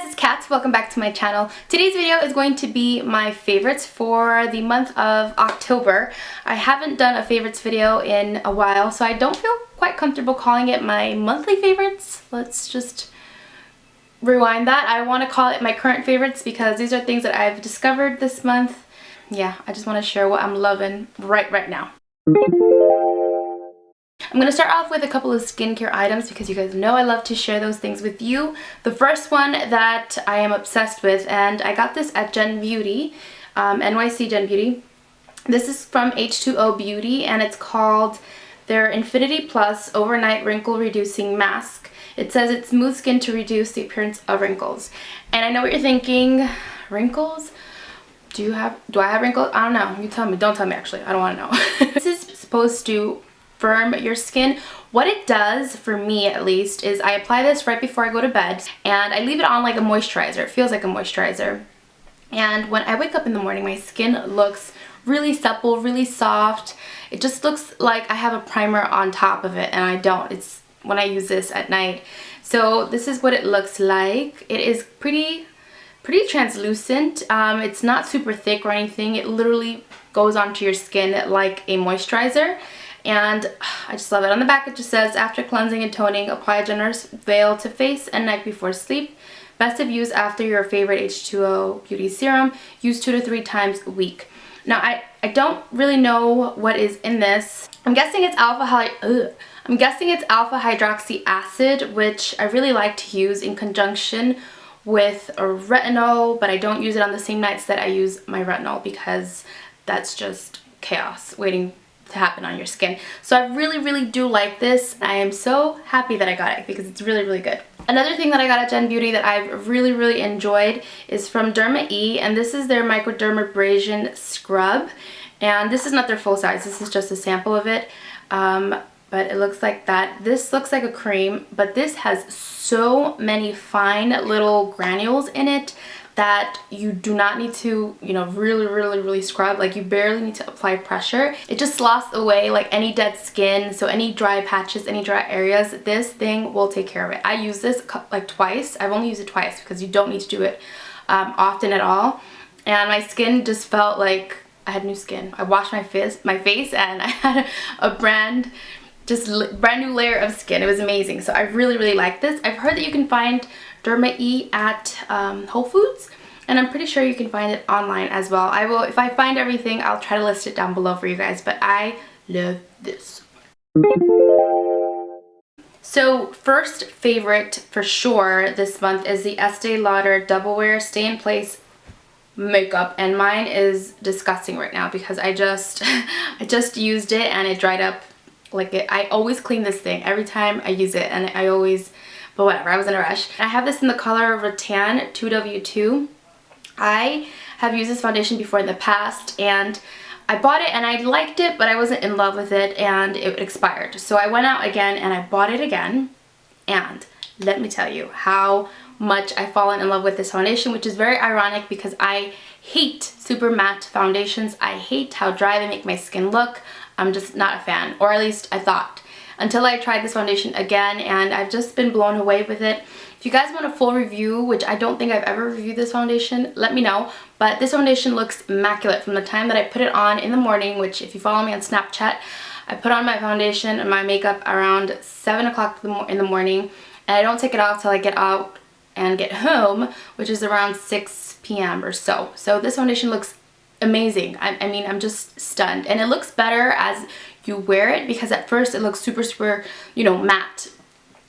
guys, it's Kat. Welcome back to my channel. Today's video is going to be my favorites for the month of October. I haven't done a favorites video in a while, so I don't feel quite comfortable calling it my monthly favorites. Let's just rewind that. I want to call it my current favorites because these are things that I've discovered this month. Yeah, I just want to share what I'm loving right now. I'm going to start off with a couple of skincare items because you guys know I love to share those things with you. The first one that I am obsessed with, and I got this at Gen Beauty, NYC Gen Beauty. This is from H2O Beauty and it's called their Infinity Plus Overnight Wrinkle Reducing Mask. It says it's smooth skin to reduce the appearance of wrinkles. And I know what you're thinking, wrinkles? Do I have wrinkles? I don't know. You tell me. Don't tell me actually. I don't want to know. This is supposed to firm your skin. What it does, for me at least, is I apply this right before I go to bed and I leave it on like a moisturizer. It feels like a moisturizer. And when I wake up in the morning, my skin looks really supple, really soft. It just looks like I have a primer on top of it, and I don't. It's when I use this at night. So this is what it looks like. It is pretty translucent. It's not super thick or anything. It literally goes onto your skin like a moisturizer. And I just love it. On the back it just says, after cleansing and toning, apply a generous veil to face and neck before sleep. Best of use after your favorite H2O Beauty serum. Use 2 to 3 times a week. Now I don't really know what is in this. I'm guessing it's alpha hydroxy acid, which I really like to use in conjunction with a retinol, but I don't use it on the same nights that I use my retinol because that's just chaos waiting to happen on your skin. So I really do like this. I am so happy that I got it because it's really good. Another thing that I got at Gen Beauty that I've really enjoyed is from Derma E, and this is their microdermabrasion scrub, and this is not their full size. This is just a sample of it, but it looks like that. This looks like a cream, but this has so many fine little granules in it that you do not need to, you know, really scrub. Like, you barely need to apply pressure. It just sloughs away like any dead skin, so any dry patches, any dry areas, this thing will take care of it. I use this like twice. I've only used it twice because you don't need to do it often at all. And my skin just felt like I had new skin. I washed my face and I had a brand new layer of skin. It was amazing. So I really like this. I've heard that you can find Derma E at Whole Foods, and I'm pretty sure you can find it online as well. I will, if I find everything, I'll try to list it down below for you guys, but I love this. So first favorite for sure this month is the Estee Lauder Double Wear Stay in Place makeup, and mine is disgusting right now because I just used it and it dried up like it. I always clean this thing every time I use it, and but whatever, I was in a rush. I have this in the color Rattan 2W2. I have used this foundation before in the past, and I bought it and I liked it, but I wasn't in love with it and it expired. So I went out again and I bought it again, and let me tell you how much I've fallen in love with this foundation, which is very ironic because I hate super matte foundations. I hate how dry they make my skin look. I'm just not a fan, or at least I thought, until I tried this foundation again, and I've just been blown away with it. If you guys want a full review, which I don't think I've ever reviewed this foundation, let me know. But this foundation looks immaculate from the time that I put it on in the morning, which if you follow me on Snapchat, I put on my foundation and my makeup around 7 o'clock in the morning, and I don't take it off till I get out and get home, which is around 6 p.m. or so. So this foundation looks amazing. I mean, I'm just stunned, and it looks better as you wear it because at first it looks super, you know, matte.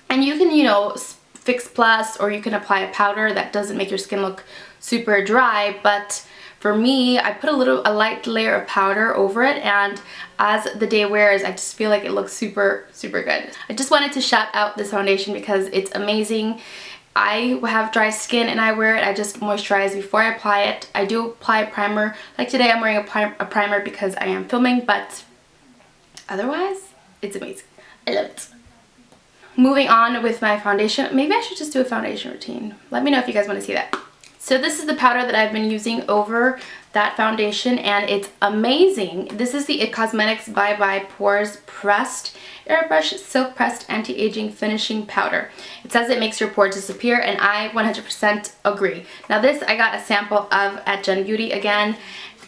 And you can, you know, fix plus, or you can apply a powder that doesn't make your skin look super dry, but for me, I put a light layer of powder over it, and as the day wears, I just feel like it looks super good. I just wanted to shout out this foundation because it's amazing. I have dry skin and I wear it. I just moisturize before I apply it. I do apply a primer. Like today I'm wearing a primer because I am filming, but otherwise, it's amazing. I love it. Moving on with my foundation. Maybe I should just do a foundation routine. Let me know if you guys want to see that. So this is the powder that I've been using over that foundation, and it's amazing. This is the IT Cosmetics Bye Bye Pores Pressed Airbrush Silk Pressed Anti-Aging Finishing Powder. It says it makes your pores disappear, and I 100% agree. Now this I got a sample of at Gen Beauty again,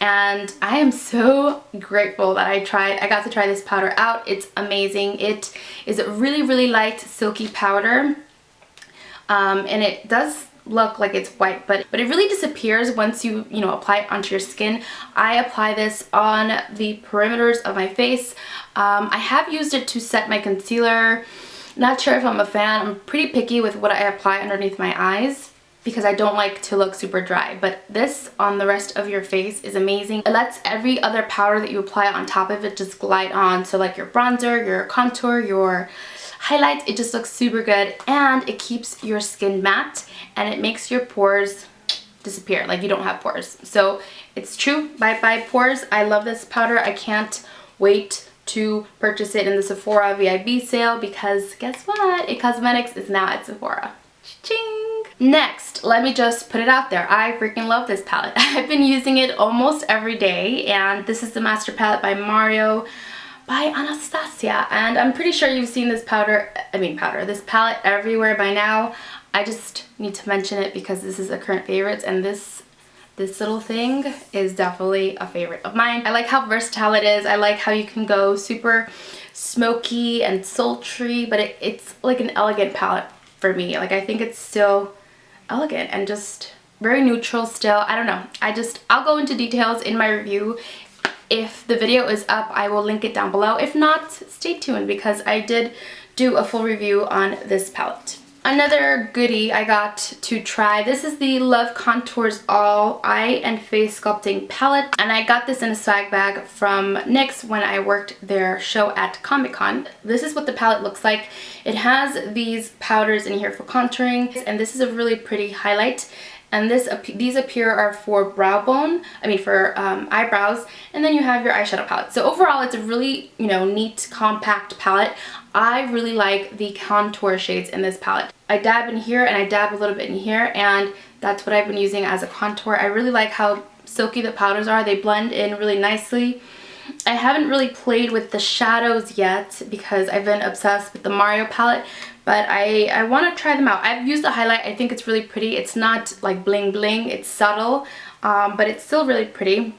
and I am so grateful that I got to try this powder out. It's amazing. It is a really, really light, silky powder, and it does look like it's white, but it really disappears once you apply it onto your skin. I apply this on the perimeters of my face. I have used it to set my concealer. Not sure if I'm a fan. I'm pretty picky with what I apply underneath my eyes because I don't like to look super dry, but this on the rest of your face is amazing. It lets every other powder that you apply on top of it just glide on, so like your bronzer, your contour, your highlights, it just looks super good, and it keeps your skin matte, and it makes your pores disappear, like you don't have pores. So it's true, bye bye pores. I love this powder. I can't wait to purchase it in the Sephora VIB sale because guess what? IT Cosmetics is now at Sephora. Cha-ching! Next, let me just put it out there. I freaking love this palette. I've been using it almost every day, and this is the Master Palette by Mario by Anastasia, and I'm pretty sure you've seen this this palette everywhere by now. I just need to mention it because this is a current favorite, and this little thing is definitely a favorite of mine. I like how versatile it is. I like how you can go super smoky and sultry, but it's like an elegant palette for me. Like, I think it's still elegant and just very neutral still. I don't know. I'll go into details in my review. If the video is up, I will link it down below. If not, stay tuned because I did do a full review on this palette. Another goodie I got to try, this is the Love Contours All Eye and Face Sculpting Palette, and I got this in a swag bag from NYX when I worked their show at Comic-Con. This is what the palette looks like. It has these powders in here for contouring, and this is a really pretty highlight. And these up here are for eyebrows, and then you have your eyeshadow palette. So overall, it's a really, neat, compact palette. I really like the contour shades in this palette. I dab in here and I dab a little bit in here, and that's what I've been using as a contour. I really like how silky the powders are. They blend in really nicely. I haven't really played with the shadows yet because I've been obsessed with the Mario palette, but I want to try them out. I've used the highlight. I think it's really pretty. It's not like bling bling. It's subtle, but it's still really pretty.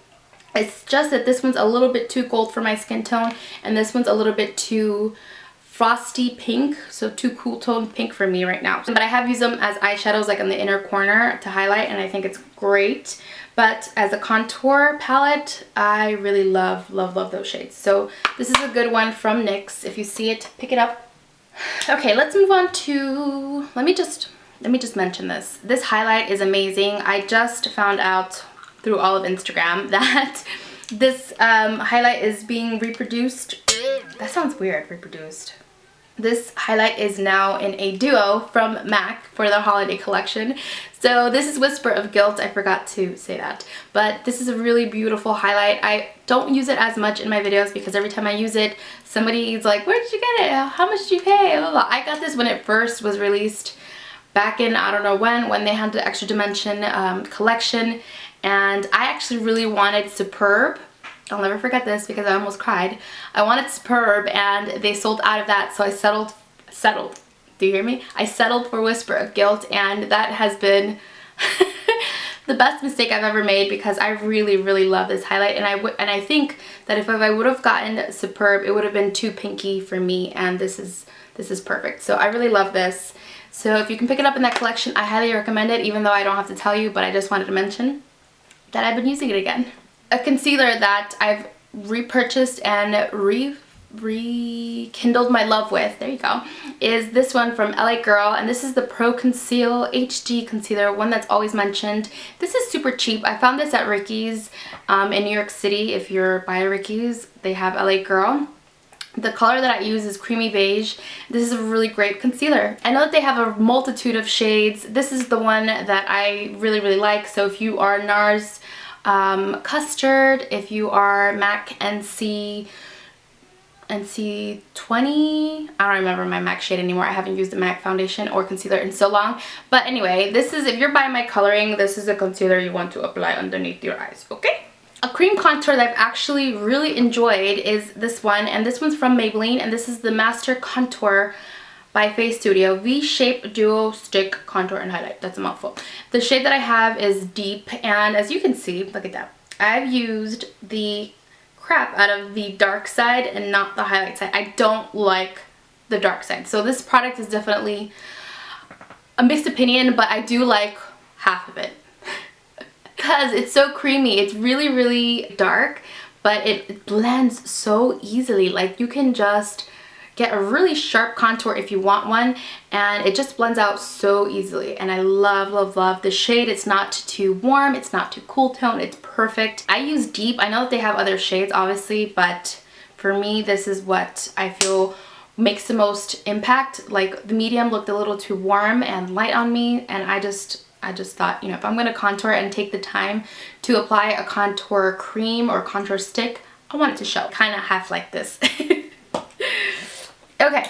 It's just that this one's a little bit too gold for my skin tone, and this one's a little bit too frosty pink, so too cool tone pink for me right now. But I have used them as eyeshadows, like in the inner corner to highlight, and I think it's great. But as a contour palette, I really love those shades. So this is a good one from NYX. If you see it, pick it up. Okay, let's move on to, let me just mention this. This highlight is amazing. I just found out through all of Instagram that this highlight is being reproduced. That sounds weird, reproduced. This highlight is now in a duo from MAC for their holiday collection. So this is Whisper of Gilt. I forgot to say that. But this is a really beautiful highlight. I don't use it as much in my videos because every time I use it, somebody's like, where did you get it? How much did you pay? Blah, blah. I got this when it first was released back in, I don't know when they had the Extra Dimension collection. And I actually really wanted Superb. I'll never forget this because I almost cried. I wanted Superb and they sold out of that, so I settled. Do you hear me? I settled for Whisper of Gilt, and that has been the best mistake I've ever made because I really love this highlight, and I think that if I would have gotten Superb, it would have been too pinky for me, and this is perfect. So I really love this. So if you can pick it up in that collection, I highly recommend it, even though I don't have to tell you, but I just wanted to mention that I've been using it again. A concealer that I've repurchased and rekindled my love with, there you go, is this one from LA Girl, and this is the Pro Conceal HD concealer, one that's always mentioned. This is super cheap. I found this at Ricky's in New York City. If you're by Ricky's, they have LA Girl. The color that I use is Creamy Beige. This is a really great concealer. I know that they have a multitude of shades. This is the one that I really like. So if you are NARS Custard, if you are MAC NC NC20. I don't remember my MAC shade anymore. I haven't used the MAC foundation or concealer in so long. But anyway, this is, if you're buying my coloring, this is a concealer you want to apply underneath your eyes, okay? A cream contour that I've actually really enjoyed is this one, and this one's from Maybelline, and this is the Master Contour by Face Studio V-Shape Duo Stick Contour and Highlight. That's a mouthful. The shade that I have is deep, and as you can see, look at that. I've used the crap out of the dark side and not the highlight side. I don't like the dark side. So this product is definitely a mixed opinion, but I do like half of it. Because it's so creamy. It's really, really dark, but it blends so easily. Like, you can just get a really sharp contour if you want one, and it just blends out so easily. And I love, love, love the shade. It's not too warm, it's not too cool tone, it's perfect. I use deep. I know that they have other shades obviously, but for me this is what I feel makes the most impact. Like, the medium looked a little too warm and light on me, and I just thought, you know, if I'm going to contour and take the time to apply a contour cream or contour stick, I want it to show. Kind of half like this. Okay,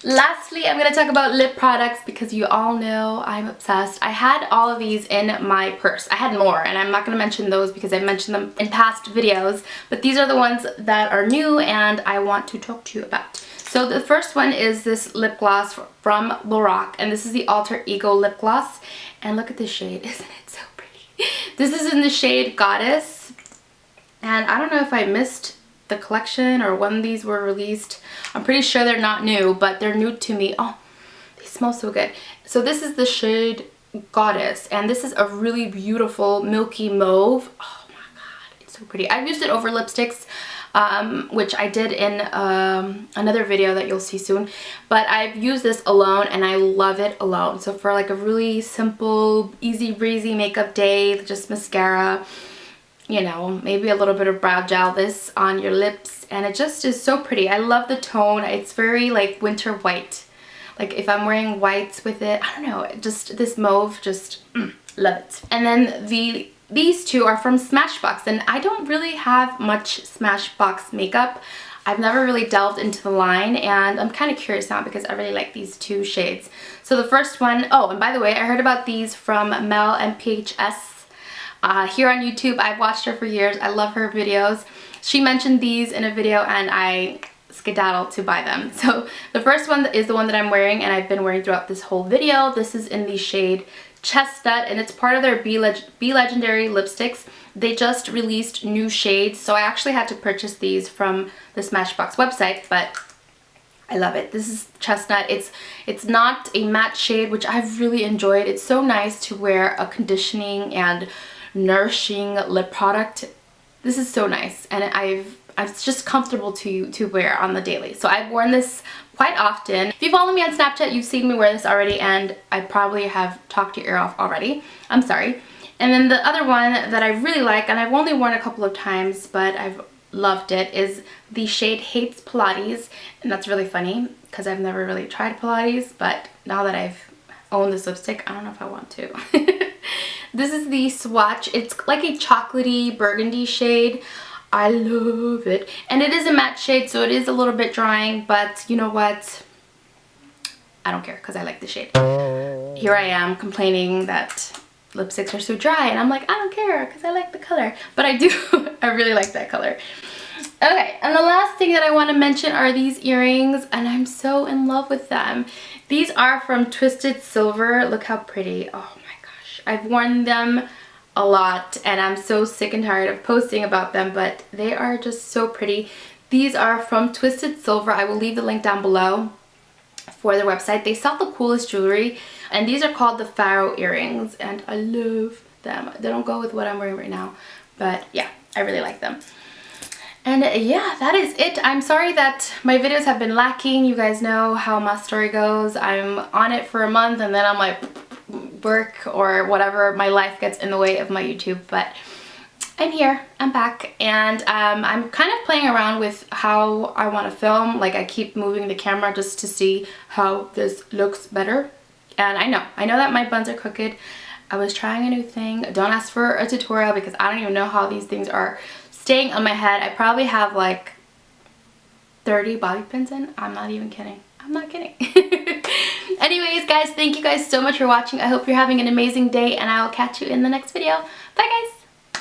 lastly, I'm going to talk about lip products because you all know I'm obsessed. I had all of these in my purse. I had more, and I'm not going to mention those because I've mentioned them in past videos, but these are the ones that are new and I want to talk to you about. So the first one is this lip gloss from Lorac, and this is the Alter Ego lip gloss, and look at this shade. Isn't it so pretty? This is in the shade Goddess, and I don't know if I missed the collection or when these were released. I'm pretty sure they're not new, but they're new to me. Oh, they smell so good. So this is the shade Goddess, and this is a really beautiful milky mauve. Oh my god, it's so pretty. I've used it over lipsticks, which I did in another video that you'll see soon, but I've used this alone and I love it alone. So for like a really simple, easy breezy makeup day, just mascara, you know, maybe a little bit of brow gel, this on your lips, and it just is so pretty. I love the tone. It's very like winter white. Like if I'm wearing whites with it, I don't know, just this mauve, just love it. And then these two are from Smashbox, and I don't really have much Smashbox makeup. I've never really delved into the line, and I'm kind of curious now because I really like these two shades. So the first one, oh, and by the way, I heard about these from Mel MPHS. Here on YouTube. I've watched her for years. I love her videos. She mentioned these in a video and I skedaddled to buy them. So the first one is the one that I'm wearing and I've been wearing throughout this whole video. This is in the shade Chestnut, and it's part of their Be Legendary lipsticks. They just released new shades, so I actually had to purchase these from the Smashbox website, but I love it. This is Chestnut. It's not a matte shade, which I've really enjoyed. It's so nice to wear a conditioning and nourishing lip product. This is so nice, and it's just comfortable to wear on the daily. So I've worn this quite often. If you follow me on Snapchat, you've seen me wear this already, and I probably have talked your ear off already. I'm sorry. And then the other one that I really like, and I've only worn a couple of times, but I've loved it, is the shade Hates Pilates. And that's really funny because I've never really tried Pilates, but now that I've owned this lipstick, I don't know if I want to. This is the swatch. It's like a chocolatey burgundy shade. I love it. And it is a matte shade, so it is a little bit drying, but you know what? I don't care because I like the shade. Here I am complaining that lipsticks are so dry, and I'm like, I don't care because I like the color. But I do. I really like that color. Okay, and the last thing that I want to mention are these earrings, and I'm so in love with them. These are from Twisted Silver. Look how pretty. Oh my gosh. I've worn them a lot, and I'm so sick and tired of posting about them, but they are just so pretty. These are from Twisted Silver. I will leave the link down below for their website. They sell the coolest jewelry, and these are called the Pharoah Earrings, and I love them. They don't go with what I'm wearing right now, but yeah, I really like them. And yeah, that is it. I'm sorry that my videos have been lacking. You guys know how my story goes. I'm on it for a month and then I'm like, work or whatever, my life gets in the way of my YouTube, but I'm here, I'm back, and I'm kind of playing around with how I want to film. Like, I keep moving the camera just to see how this looks better. And I know that my buns are crooked. I was trying a new thing. Don't ask for a tutorial because I don't even know how these things are staying on my head. I probably have like 30 bobby pins in. I'm not even kidding. I'm not kidding. Anyways, guys, thank you guys so much for watching. I hope you're having an amazing day, and I will catch you in the next video. Bye, guys.